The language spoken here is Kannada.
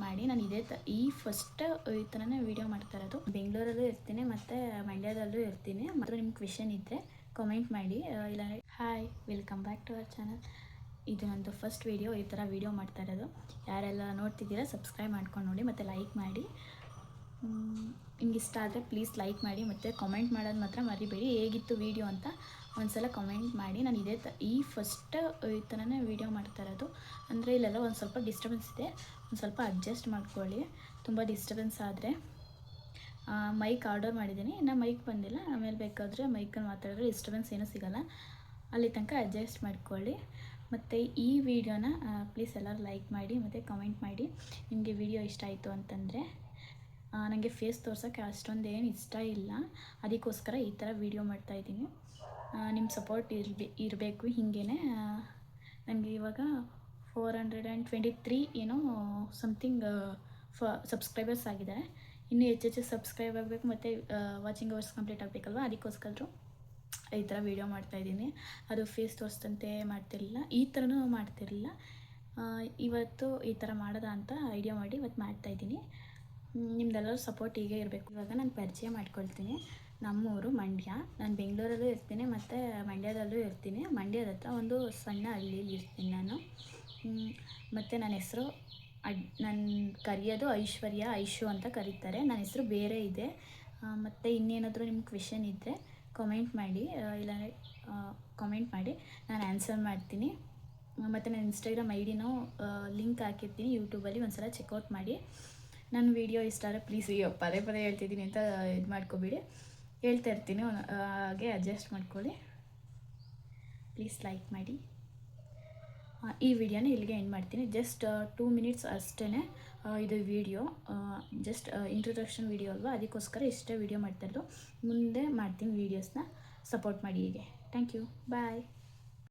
ಮಾಡಿ. ನಾನು ಈ ಫಸ್ಟ್ ಈ ಥರನೇ ವೀಡಿಯೋ ಮಾಡ್ತಾ ಇರೋದು. ಬೆಂಗಳೂರಲ್ಲೂ ಇರ್ತೀನಿ ಮತ್ತು ಮಂಡ್ಯದಲ್ಲೂ ಇರ್ತೀನಿ. ಮತ್ತು ನಿಮ್ಗೆ ಕ್ವೆಶನ್ ಇದ್ದರೆ ಕಮೆಂಟ್ ಮಾಡಿ. ಇಲ್ಲ hi, welcome back to our channel. ಇದು ನಂದು ಫಸ್ಟ್ ವೀಡಿಯೋ, ಈ ಥರ ವೀಡಿಯೋ ಮಾಡ್ತಾ ಇರೋದು. ಯಾರೆಲ್ಲ ನೋಡ್ತಿದ್ದೀರಾ ಸಬ್ಸ್ಕ್ರೈಬ್ ಮಾಡ್ಕೊಂಡು ನೋಡಿ ಮತ್ತು ಲೈಕ್ ಮಾಡಿ. ಹಿಂಗೆ ಇಷ್ಟ ಆದರೆ ಪ್ಲೀಸ್ ಲೈಕ್ ಮಾಡಿ ಮತ್ತು ಕಮೆಂಟ್ ಮಾಡೋದು ಮಾತ್ರ ಮರಿಬೇಡಿ. ಹೇಗಿತ್ತು ವೀಡಿಯೋ ಅಂತ ಒಂದ್ಸಲ ಕಮೆಂಟ್ ಮಾಡಿ. ನಾನು ಈ ಫಸ್ಟ್ ಈ ಥರನೇ ವೀಡಿಯೋ ಮಾಡ್ತಾ ಇರೋದು. ಅಂದರೆ ಇಲ್ಲೆಲ್ಲ ಒಂದು ಸ್ವಲ್ಪ ಡಿಸ್ಟರ್ಬೆನ್ಸ್ ಇದೆ, ಒಂದು ಸ್ವಲ್ಪ ಅಡ್ಜಸ್ಟ್ ಮಾಡ್ಕೊಳ್ಳಿ. ತುಂಬ ಡಿಸ್ಟರ್ಬೆನ್ಸ್ ಆದರೆ ಮೈಕ್ ಆರ್ಡರ್ ಮಾಡಿದ್ದೀನಿ, ಇನ್ನು ಮೈಕ್ ಬಂದಿಲ್ಲ. ಆಮೇಲೆ ಬೇಕಾದರೆ ಮೈಕಲ್ಲಿ ಮಾತಾಡಿದ್ರೆ ಡಿಸ್ಟರ್ಬೆನ್ಸ್ ಏನೂ ಸಿಗೋಲ್ಲ. ಅಲ್ಲಿ ತನಕ ಅಡ್ಜಸ್ಟ್ ಮಾಡ್ಕೊಳ್ಳಿ. ಮತ್ತು ಈ ವಿಡಿಯೋನ ಪ್ಲೀಸ್ ಎಲ್ಲರೂ ಲೈಕ್ ಮಾಡಿ ಮತ್ತು ಕಮೆಂಟ್ ಮಾಡಿ. ನಿಮಗೆ ವಿಡಿಯೋ ಇಷ್ಟ ಆಯಿತು ಅಂತಂದರೆ. ನನಗೆ ಫೇಸ್ ತೋರ್ಸೋಕ್ಕೆ ಅಷ್ಟೊಂದೇನು ಇಷ್ಟ ಇಲ್ಲ, ಅದಕ್ಕೋಸ್ಕರ ಈ ಥರ ವೀಡಿಯೋ ಮಾಡ್ತಾಯಿದ್ದೀನಿ. ನಿಮ್ಮ ಸಪೋರ್ಟ್ ಇರಬೇಕು. ಹೀಗೇ ನನಗೆ ಇವಾಗ 423 ಏನೋ ಸಮಥಿಂಗ್ ಸಬ್ಸ್ಕ್ರೈಬರ್ಸ್ ಆಗಿದ್ದಾರೆ. ಇನ್ನೂ ಹೆಚ್ಚೆಚ್ಚು ಸಬ್ಸ್ಕ್ರೈಬ್ ಆಗಬೇಕು ಮತ್ತು ವಾಚಿಂಗ್ ಅವರ್ಸ್ ಕಂಪ್ಲೀಟ್ ಆಗಬೇಕಲ್ವ, ಅದಕ್ಕೋಸ್ಕರ ಈ ಥರ ವೀಡಿಯೋ ಮಾಡ್ತಾಯಿದ್ದೀನಿ. ಅದು ಫೇಸ್ ತೋರಿಸ್ತಂತೆ ಮಾಡ್ತಿರಲಿಲ್ಲ, ಈ ಥರನೂ ಮಾಡ್ತಿರಲಿಲ್ಲ. ಇವತ್ತು ಈ ಥರ ಮಾಡೋದ ಅಂತ ಐಡಿಯಾ ಮಾಡಿ ಇವತ್ತು ಮಾಡ್ತಾಯಿದ್ದೀನಿ. ನಿಮ್ದೆಲ್ಲರೂ ಸಪೋರ್ಟ್ ಹೀಗೆ ಇರಬೇಕು. ಇವಾಗ ನಾನು ಪರಿಚಯ ಮಾಡ್ಕೊಳ್ತೀನಿ. ನಮ್ಮೂರು ಮಂಡ್ಯ. ನಾನು ಬೆಂಗಳೂರಲ್ಲೂ ಇರ್ತೀನಿ ಮತ್ತು ಮಂಡ್ಯದಲ್ಲೂ ಇರ್ತೀನಿ. ಮಂಡ್ಯದ ಹತ್ರ ಒಂದು ಸಣ್ಣ ಹಳ್ಳೀಲಿ ಇರ್ತೀನಿ ನಾನು. ಮತ್ತು ನನ್ನ ಹೆಸರು ನನ್ನ ಕರೆಯೋದು ಐಶ್ವರ್ಯ, ಐಶು ಅಂತ ಕರೀತಾರೆ. ನನ್ನ ಹೆಸರು ಬೇರೆ ಇದೆ. ಮತ್ತು ಇನ್ನೇನಾದರೂ ನಿಮ್ಗೆ ಕ್ವೆಶನ್ ಇದ್ದರೆ ಕಮೆಂಟ್ ಮಾಡಿ. ಇಲ್ಲ ಕಮೆಂಟ್ ಮಾಡಿ, ನಾನು ಆನ್ಸರ್ ಮಾಡ್ತೀನಿ. ಮತ್ತು ನಾನು ಇನ್ಸ್ಟಾಗ್ರಾಮ್ ಐಡಿನೂ ಲಿಂಕ್ ಹಾಕಿರ್ತೀನಿ ಯೂಟ್ಯೂಬಲ್ಲಿ, ಒಂದು ಸಲ ಚೆಕ್ಔಟ್ ಮಾಡಿ. ನನ್ನ ವೀಡಿಯೋ ಇಷ್ಟ ಆದರೆ ಪ್ಲೀಸ್, ಪದೇ ಪದೇ ಹೇಳ್ತಿದ್ದೀನಿ ಅಂತ ಇದು ಮಾಡ್ಕೊಬೇಡಿ, ಹೇಳ್ತಾ ಇರ್ತೀನಿ, ಹಾಗೆ ಅಡ್ಜಸ್ಟ್ ಮಾಡ್ಕೊಳ್ಳಿ. ಪ್ಲೀಸ್ ಲೈಕ್ ಮಾಡಿ. ಈ ವಿಡಿಯೋನ ಇಲ್ಲಿಗೆ ಎಂಡ್ ಮಾಡ್ತೀನಿ. ಜಸ್ಟ್ 2 ಮಿನಿಟ್ಸ್ ಅಷ್ಟೇ ಇದು ವಿಡಿಯೋ. ಜಸ್ಟ್ ಇಂಟ್ರೊಡಕ್ಷನ್ ವಿಡಿಯೋ ಅಲ್ವಾ, ಅದಕ್ಕೋಸ್ಕರ ಇಷ್ಟೇ ವಿಡಿಯೋ ಮಾಡ್ತಾಯಿರೋದು. ಮುಂದೆ ಮಾಡ್ತೀನಿ ವೀಡಿಯೋಸ್ನ, ಸಪೋರ್ಟ್ ಮಾಡಿ ಹೀಗೆ. Thank you, bye.